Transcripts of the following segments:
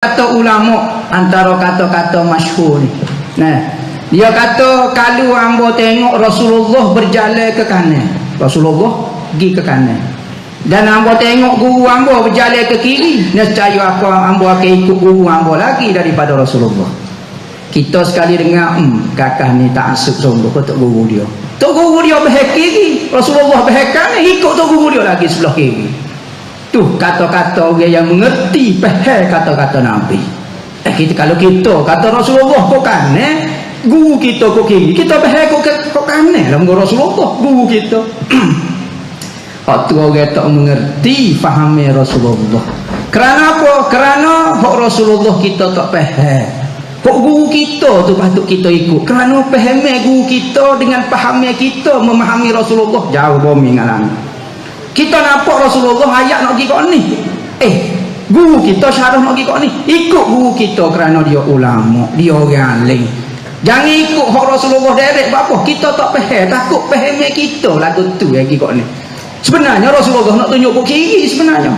Kata ulama antara kata-kata masyhur. Nah, dia kata kalau ambo tengok Rasulullah berjalan ke kanan, Rasulullah pergi ke kanan. Dan ambo tengok guru ambo berjalan ke kiri, nescaya ambo akan ikut guru ambo lagi daripada Rasulullah. Kita sekali dengar kakak ni tak asuk sungguh tok guru dia. Tok guru dia belah kiri, Rasulullah belah kanan, ikut tok guru dia lagi sebelah kiri. Tuh kata-kata orang yang mengerti faham kata-kata Nabi. Kita kalau kita kata Rasulullah kok kanan, guru kita kok kiri, kita faham kok kanan lah guru Rasulullah guru kita. Hak tu orang tak mengerti fahami Rasulullah. Kerana apa? Kerana hak Rasulullah kita tak faham. Kok guru kita tu patut kita ikut. Kerana fahami guru kita dengan fahami kita memahami Rasulullah jauh bumi dengan langit. Kita nampak Rasulullah ayat nak pergi kat ni, guru kita syarah nak pergi kat ni, ikut guru kita kerana dia ulama, dia orang alim. Jangan ikut hak Rasulullah direct apa, kita tak faham, takut faham kita lagu tu yang pergi kat ni. Sebenarnya Rasulullah nak tunjuk ke kiri sebenarnya.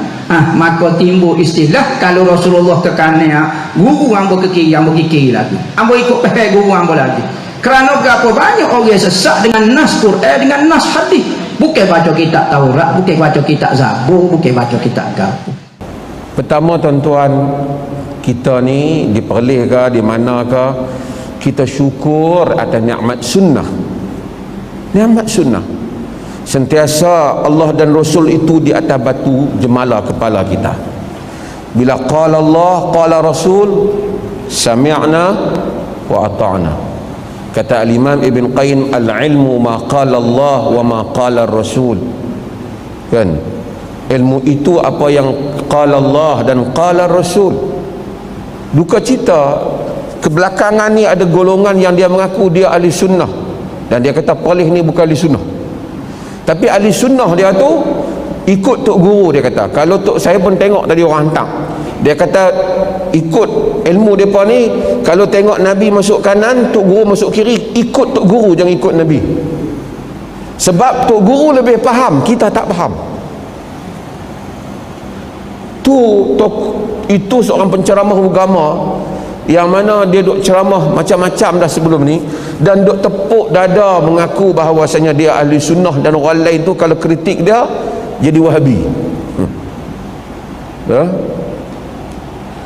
Maka timbul istilah kalau Rasulullah ke kanan, guru ambo ke kiri, ambo ke kiri lagi, ambo ikut faham guru ambo lagi. Kerana berapa banyak orang sesat dengan nas Quran, dengan nas hadis. Bukan baca kitab Taurat, bukan baca kitab Zabur, bukan baca kitab Gabur. Pertama tuan-tuan, kita ni di Perlis ke di mana ke, kita syukur atas nikmat sunnah. Nikmat sunnah. Sentiasa Allah dan Rasul itu di atas batu jemala kepala kita. Bila qala Allah, qala Rasul, sami'na wa ata'na. Kata Al-Imam Ibn Qayyim, al-ilmu ma qala Allah wa ma qala Rasul. Kan? Ilmu itu apa yang qala Allah dan qala Rasul. Duka cita kebelakangan ni ada golongan yang dia mengaku dia ahli sunnah dan dia kata Perlis ni bukan ahli sunnah. Tapi ahli sunnah dia tu ikut tok guru, dia kata. Kalau tok saya pun tengok tadi orang hantar. Dia kata ikut ilmu mereka ni, kalau tengok Nabi masuk kanan, tok guru masuk kiri, ikut tok guru, jangan ikut Nabi. Sebab tok guru lebih faham, kita tak faham. Itu seorang penceramah agama yang mana dia duk ceramah macam-macam dah sebelum ni, dan duk tepuk dada mengaku bahawasanya dia ahli sunnah, dan orang lain tu kalau kritik dia jadi wahabi.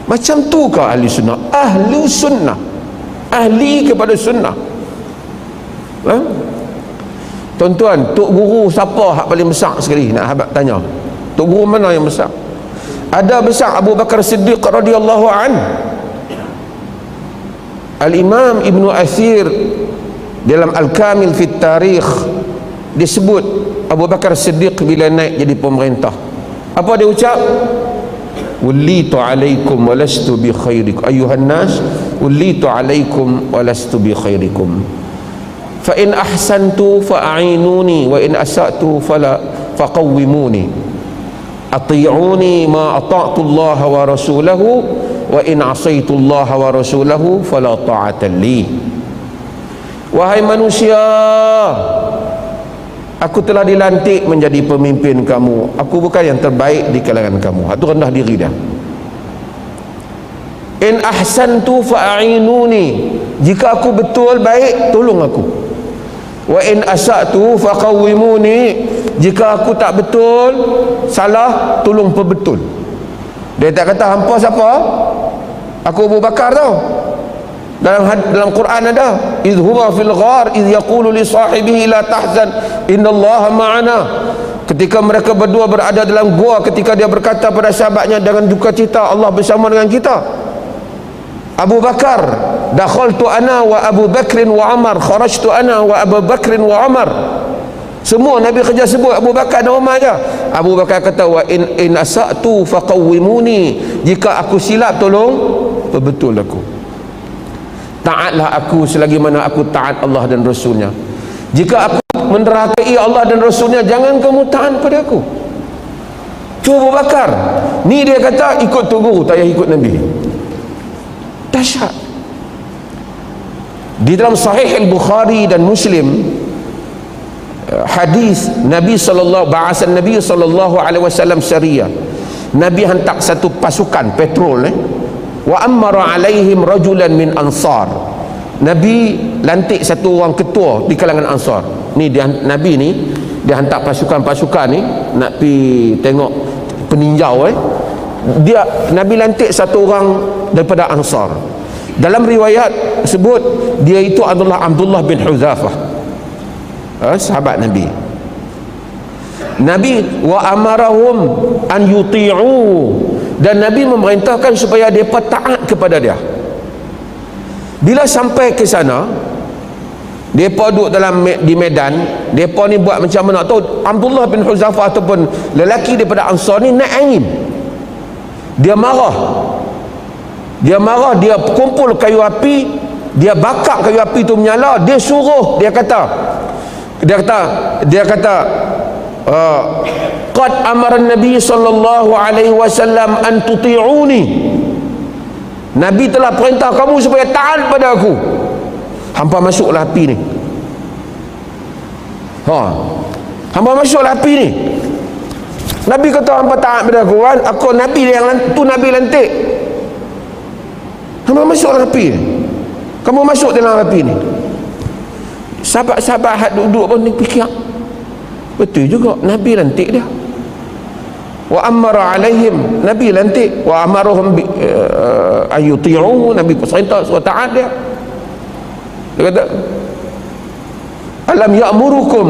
Macam tu ke ahli sunnah? Ahli sunnah, ahli kepada sunnah. Tuan-tuan, tok guru siapa hak paling besar sekali? Nak habaq tanya, tok guru mana yang besar? Ada besar Abu Bakar Siddiq radhiyallahu an. Al-Imam Ibnu Athir dalam Al-Kamil fi Tarikh disebut Abu Bakar Siddiq bila naik jadi pemerintah, apa dia ucap? Wallitu alaikum walastu bi khairikum ayuhan nas, wallitu alaikum walastu bi khairikum, fa in ahsantu fa'inuni wa in asa'tu faqawwimuni, ati'uni ma ata'tu Allah wa rasulahu wa in asaitu Allah wa rasulahu fala ta'ata li. Wahai manusia, aku telah dilantik menjadi pemimpin kamu. Aku bukan yang terbaik di kalangan kamu. Itu rendah diri dah. In ahsantu fa'inuni, jika aku betul baik, tolong aku. Wa in asa'tu faqawwimuni, jika aku tak betul salah, tolong perbetul. Dia tak kata hampa siapa? Aku Abu Bakar tau. Dalam Quran ada, idh huwa fil ghar idh yaqulu li sahibihi la tahzan innallaha ma'ana. Ketika mereka berdua berada dalam gua, ketika dia berkata pada sahabatnya, jangan duka cita, Allah bersama dengan kita. Abu Bakar, dakhaltu ana wa Abu Bakrin wa Umar, kharajtu ana wa Abu Bakrin wa Umar. Semua Nabi kerja sebut Abu Bakar dan Umar aja. Abu Bakar kata, wa in asa'tu faqawwimuni, jika aku silap tolong perbetul aku. Taatlah aku selagi mana aku taat Allah dan Rasulnya. Jika aku menderhakai Allah dan Rasulnya, jangan kamu taat pada aku. Cuba Abu Bakar ni dia kata ikut tok guru, tak payah ikut Nabi. Dahsyat. Di dalam Sahih Al-Bukhari dan Muslim, hadis Nabi sallallahu alaihi wasallam syariah, Nabi hantar satu pasukan petrol wa ammara alaihim rajulan min ansar. Nabi lantik satu orang ketua di kalangan Ansar. Ni dia, Nabi ni dia hantar pasukan-pasukan ni nak pi tengok peninjau Dia Nabi lantik satu orang daripada Ansar. Dalam riwayat sebut dia itu adalah Abdullah bin Huzafah, sahabat Nabi. Nabi wa amarahum an yuti'u, dan Nabi memerintahkan supaya mereka taat kepada dia. Bila sampai ke sana, mereka duduk di medan, mereka ni buat macam mana tahu. Abdullah bin Huzafah ataupun lelaki daripada Ansar ni naik angin. Dia marah, dia kumpul kayu api, dia bakar kayu api tu menyala, dia suruh, dia kata qad amara Nabi sallallahu alaihi wasallam an tuti'uni. Nabi telah perintah kamu supaya taat pada aku. Hampa masuklah api ni. Hampa masuklah api ni. Nabi kata hampa taat pada aku kan? Aku Nabi yang tu, Nabi lantik. Hampa masuklah api ni. Kamu masuk dalam api ni. Sahabat-sahabat hak duduk pun ni fikir, betul juga, Nabi lantik dia. Wa amara alaihim, Nabi lantik. Wa amaruhum ayuti'u, Nabi perintah suruh taat dia. Dia kata, alam ya'murukum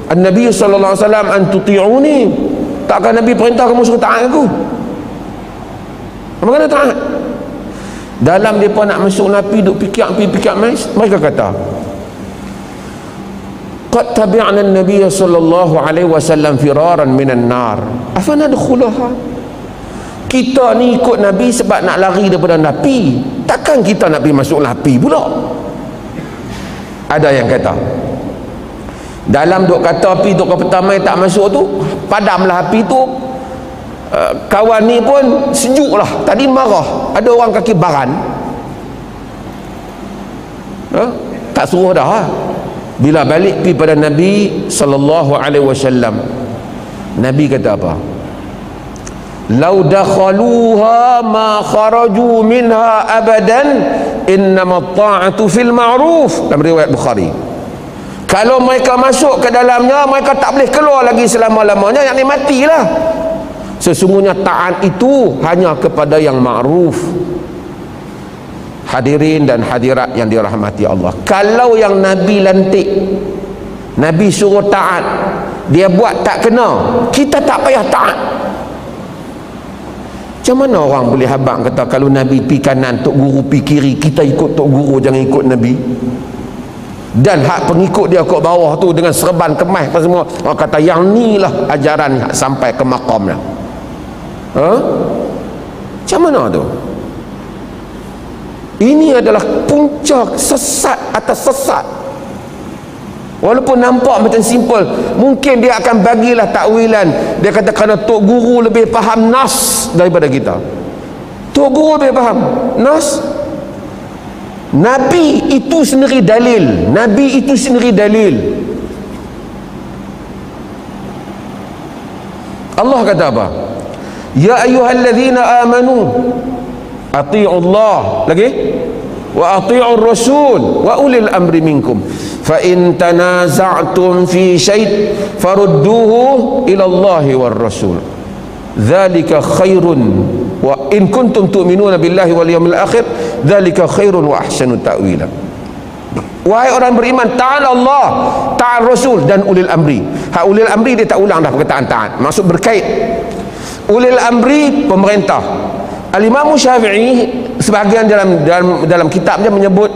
an-nabi sallallahu alaihi wasallam an tuti'uni. Takkan Nabi perintah kamu suruh taat aku? Bagaimana taat? Dalam mereka nak masuk Nabi, duk fikir mais, mereka kata, qad tabi'na an-nabiy sallallahu alaihi wasallam firaran minan nar afanadkhulaha. Kita ni ikut Nabi sebab nak lari daripada api, takkan kita nak pergi masuk api pula. Ada yang kata, dalam duk kata api duk pertama tak masuk tu, padamlah api tu. Kawan ni pun sejuk lah, tadi marah, ada orang kaki baran, tak suruh dah. Bila balik pergi pada Nabi sallallahu alaihi wasallam, Nabi kata apa? Lau dakhaluha ma kharaju minha abadan innama ta'atu fil ma'ruf. Dalam riwayat Bukhari, kalau mereka masuk ke dalamnya, mereka tak boleh keluar lagi selama-lamanya, yakni matilah. Sesungguhnya taat itu hanya kepada yang ma'ruf. Hadirin dan hadirat yang dirahmati Allah, kalau yang Nabi lantik, Nabi suruh taat, dia buat tak kena, kita tak payah taat. Macam mana orang boleh habang kata kalau Nabi pi kanan, tok guru pi kiri, kita ikut tok guru, jangan ikut Nabi? Dan hak pengikut dia kat bawah tu dengan serban kemas apa semua, orang kata yang ni lah ajaran sampai ke makamnya. Macam mana tu? Ini adalah puncak sesat atas sesat. Walaupun nampak macam simple, mungkin dia akan bagilah takwilan. Dia kata kerana tok guru lebih faham nas daripada kita. Tok guru lebih faham nas. Nabi itu sendiri dalil. Nabi itu sendiri dalil. Allah kata apa? Ya ayyuhalladzina amanu ati'u Allah, lagi wa ati'ur rasul wa ulil amri minkum fa in tanaza'tum fi syai' farudduhu ila Allah war rasul dzalika khairun wa in kuntum tu'minuna billahi wal yawmil akhir dzalika khairun wa ahsanu ta'wila. Wahai orang beriman, taat Allah, taat Rasul dan ulil amri. Hak ulil amri dia tak ulang dah perkataan taat, maksud berkait. Ulil amri pemerintah. Al-Imam Syafi'i sebahagian dalam kitabnya menyebut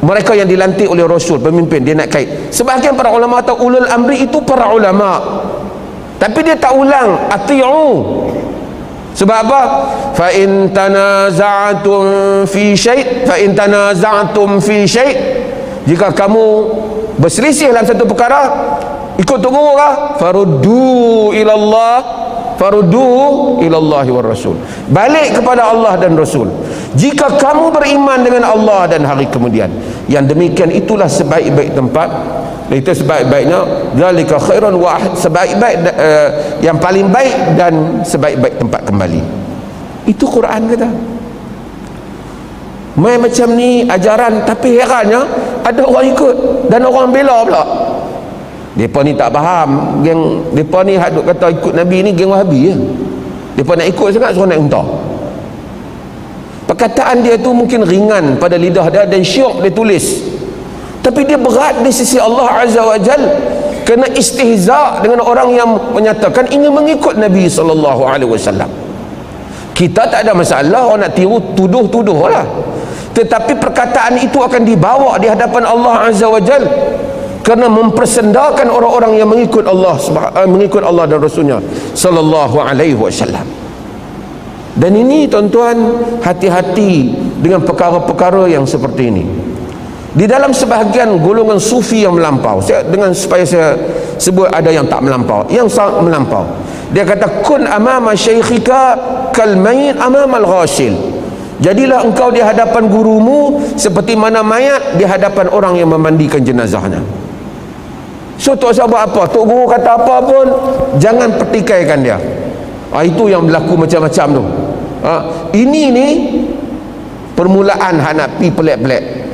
mereka yang dilantik oleh Rasul, pemimpin, dia nak kait. Sebahagian para ulama tahu ulul amri itu para ulama, tapi dia tak ulang ati'u. Sebab apa? Fa in tanaza'tum fi syai', fa in tanaza'tum fi syai', jika kamu berselisih dalam satu perkara, ikut tok guru kah? Faruddu ila Allah, faruddu ila Allah war rasul, balik kepada Allah dan Rasul. Jika kamu beriman dengan Allah dan hari kemudian, yang demikian itulah sebaik-baik tempat. Itu sebaik-baiknya, zalika khairan wa sebaik-baik, yang paling baik dan sebaik-baik tempat kembali. Itu Quran kata. main macam ni ajaran, tapi herannya ada orang ikut dan orang bela pula. Depa ni tak faham, geng depa ni hak duk kata ikut Nabi ni geng Wahabi ya. Depa nak ikut sangat suruh naik unta. Perkataan dia tu mungkin ringan pada lidah dia dan syok dia tulis, tapi dia berat di sisi Allah Azza wa Jal, kena istihza dengan orang yang menyatakan ingin mengikut Nabi SAW. Kita tak ada masalah orang nak tiru, tuduh lah, tetapi perkataan itu akan dibawa di hadapan Allah Azza wa Jal kerana mempersendakan orang-orang yang mengikut Allah dan Rasulnya sallallahu alaihi wasallam. Dan ini tuan-tuan, hati-hati dengan perkara-perkara yang seperti ini. Di dalam sebahagian golongan sufi yang melampau, supaya saya sebut ada yang tak melampau, yang sangat melampau, dia kata kun amama syekhika kal mayit amama al-ghasil. Jadilah engkau di hadapan gurumu seperti mana mayat di hadapan orang yang memandikan jenazahnya. So tak usah buat apa, tok guru kata apa pun jangan pertikaikan dia. Itu yang berlaku macam-macam tu. Ini ni permulaan hak pi pelik-pelik.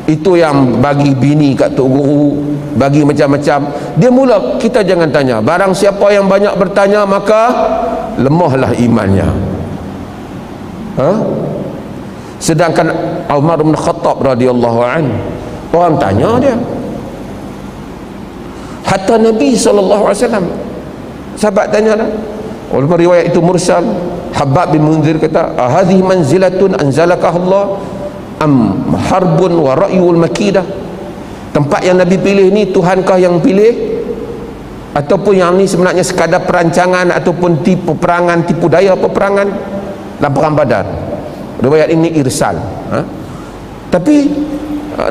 Itu yang bagi bini kat tok guru, bagi macam-macam. Dia mula, kita jangan tanya. Barang siapa yang banyak bertanya maka lemahlah imannya. Sedangkan Umar bin Khattab radhiyallahu anhu, orang tanya dia. Hatta Nabi SAW, sahabat tanya dah. Walaupun riwayat itu mursal, Habab bin Munzir kata, hadhihi manzilatun anzalakah Allah am harbun wa ra'yul makidah. Tempat yang Nabi pilih ni Tuhankah yang pilih, ataupun yang ni sebenarnya sekadar perancangan ataupun tipu perangan, tipu daya peperangan dalam perang Badar. Riwayat ini irsal. Tapi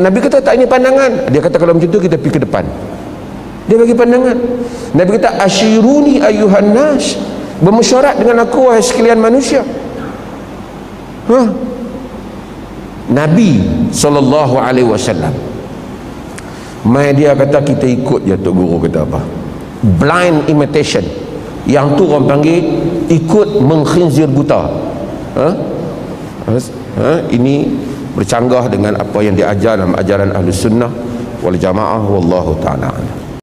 Nabi kata tak, ini pandangan. Dia kata kalau macam tu kita pergi ke depan. Dia bagi pandangan. Nabi kata asyiruni ayuhan nas, bermesyuarat dengan aku wahai sekalian manusia. Nabi SAW, mai dia kata kita ikut je tok guru kata apa, blind imitation. Yang tu orang panggil ikut mengkhinzir buta. Ini bercanggah dengan apa yang diajar dalam ajaran Ahlus Sunnah wal Jamaah, wallahu ta'ala.